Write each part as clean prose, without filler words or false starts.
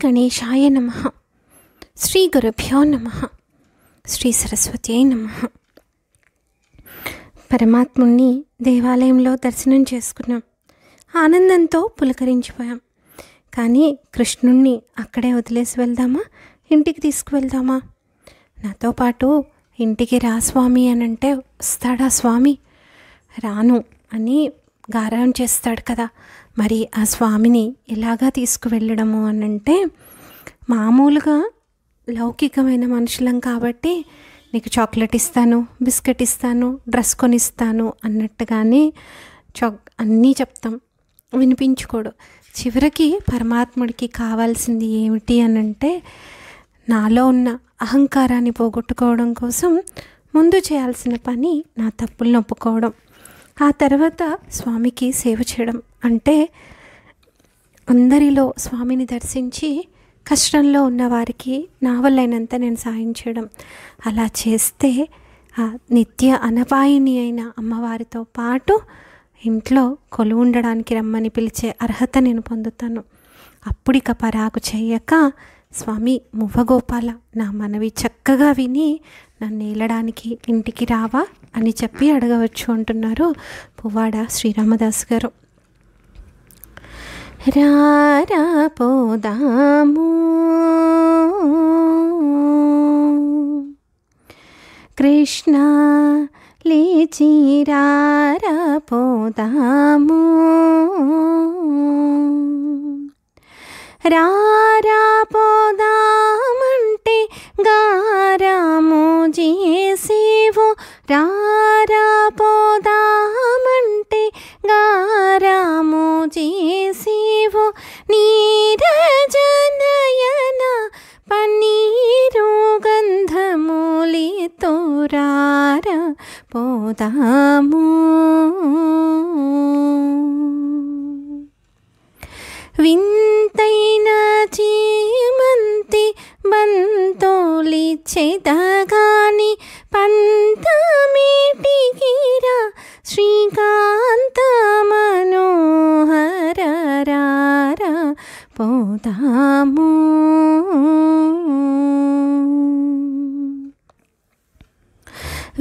గణేశాయ నమః. శ్రీ గురుభ్యో నమః. శ్రీ సరస్వత్యై నమః. పరమాత్ముణ్ణి దేవాలయంలో దర్శనం చేసుకున్నాం. ఆనందంతో పులకరించిపోయాం. కానీ కృష్ణుణ్ణి అక్కడే వదిలేసి వెళ్దామా, ఇంటికి తీసుకువెళ్దామా? నాతో పాటు ఇంటికి రా స్వామి అని అంటే వస్తాడా స్వామి? రాను అని గారాం చేస్తాడు కదా. మరి ఆ స్వామిని ఎలాగా తీసుకువెళ్ళడము అని అంటే, మామూలుగా లౌకికమైన మనుషులం కాబట్టి నీకు చాక్లెట్ ఇస్తాను, బిస్కెట్ ఇస్తాను, డ్రెస్ కొనిస్తాను అన్నట్టుగానే అన్నీ చెప్తాం. వినిపించుకోడు. చివరికి పరమాత్ముడికి కావాల్సింది ఏమిటి అని అంటే, నాలో ఉన్న అహంకారాన్ని పోగొట్టుకోవడం కోసం ముందు చేయాల్సిన పని నా తప్పులను ఒప్పుకోవడం, ఆ తర్వాత స్వామికి సేవ చేయడం. అంటే అందరిలో స్వామిని దర్శించి కష్టంలో ఉన్న వారికి నా వల్లైనంత నేను సాయం చేయడం. అలా చేస్తే ఆ నిత్య అనపాయిని అయిన అమ్మవారితో పాటు ఇంట్లో కొలువు ఉండడానికి రమ్మని పిలిచే అర్హత నేను పొందుతాను. అప్పుడిక పరాకు చేయక, స్వామి మువ్వగోపాల, నా మనవి చక్కగా విని నన్ను ఏలడానికి ఇంటికి రావా అని చెప్పి అడగవచ్చు అంటున్నారు పువ్వాడ శ్రీరామదాస్ గారు. రారా పోదాము కృష్ణ లేచి రారా పోదాము, రారా పోదామంటే గారాము చేసేవో, రారా పోదామంటే గారాము చేసేవో, నీరజనయన పన్నీరు గంధమూలితో రారా పోదాము. వింతైన చీమంతి బంతోలిచ్చేదగాని పంతమేటికిరా శ్రీకాంత మనోహర రారా పోదాము.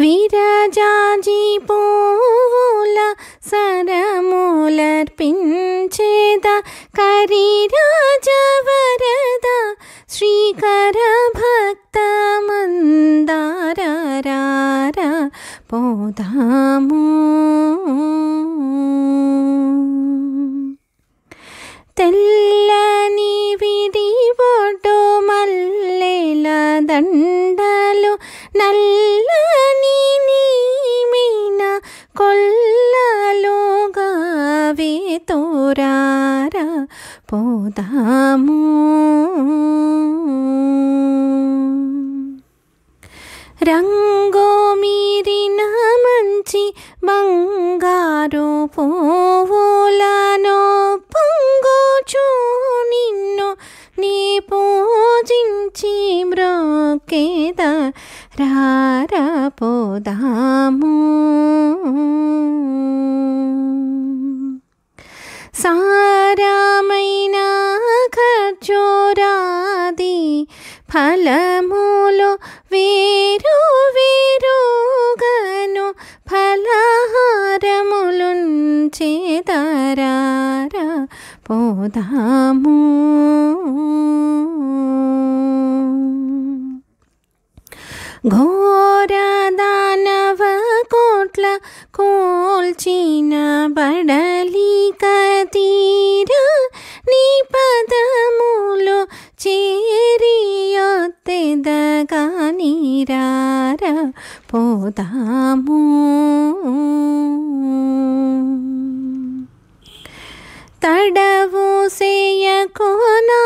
విరజాజి పువ్వుల సరములర్పించేద కరిరాజవరద శ్రీకర భక్త మందార రారా పోదాము. తెల్లని విడిబొడ్డు మల్లెల దండలు, నల్లని నీమిన కొల్లలుగా వేతోరారా పోదాము. రంగు మీరిన మంచి బంగారు పువ్వులను పొంగోచు నిన్ను నీ పూజించి మ్రొక్కేద రారా పోదాము. సారమైన ఖర్జూరాది ఫలములు వేరు వేరుగను ఫలహారములుంచేదరారా పోదాము. ఘోర దానవ కోట్ల కోల్చిన బడలిక తీర నీ పదములు చేరియొత్తెదగాని రారా పోదాము. తడవు సేయకు నా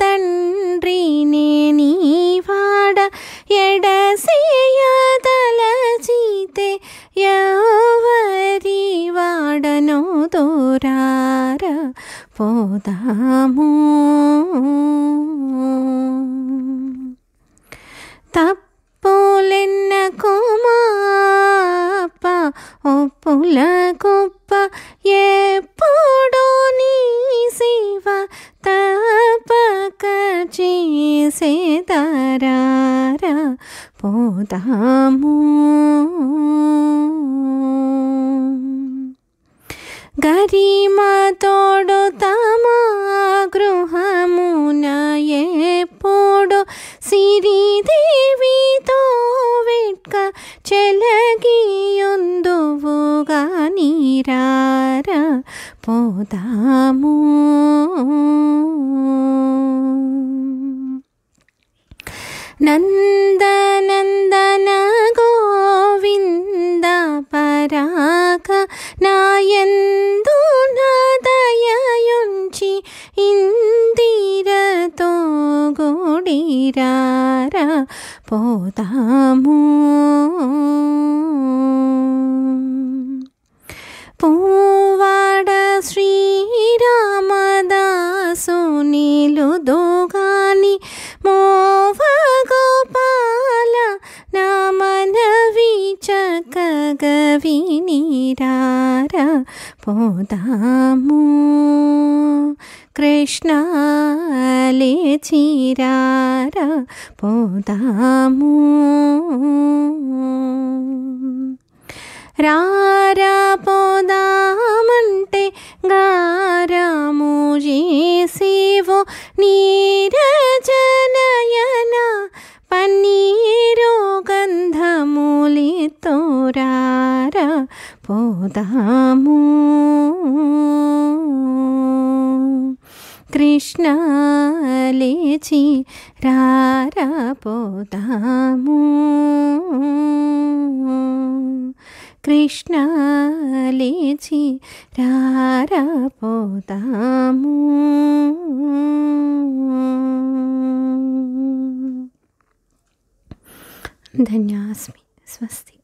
తండ్రి నీ వాడ, ఎడసేయదలచితే ఎవరి వాడనో దూరారా పోదాము. తప్పులెన్నకు మాప ఒప్పుల కుప్ప, ఎప్పుడో నీ శివ తప్పక రారా పోదాము. గరిమా తోడు తమ గృహమున ఎప్పుడు సిరిదేవితో వెట్క చెలగియుందువుగా నీరారా పోదాము. నందనందన గోవింద పరాక నాయందు దయయుంచి ఇందిరతో గుడిరారా పోదాము. పూవాడ శ్రీరామదాసు నిలుదుగాని మోవ గోపాల నా మనవి చక్కగవినిరారా పోదాము. కృష్ణ లేచిరారా పోదాము. రారా పోదామంటే గారాము చేసేవో నీరజనయన పన్నీరు గంధములితో రారా పోదాము. కృష్ణ లేచి రారా పోదాము. కృష్ణ లేచి రారా పోదాము. ధన్యాస్మి. స్వస్తి.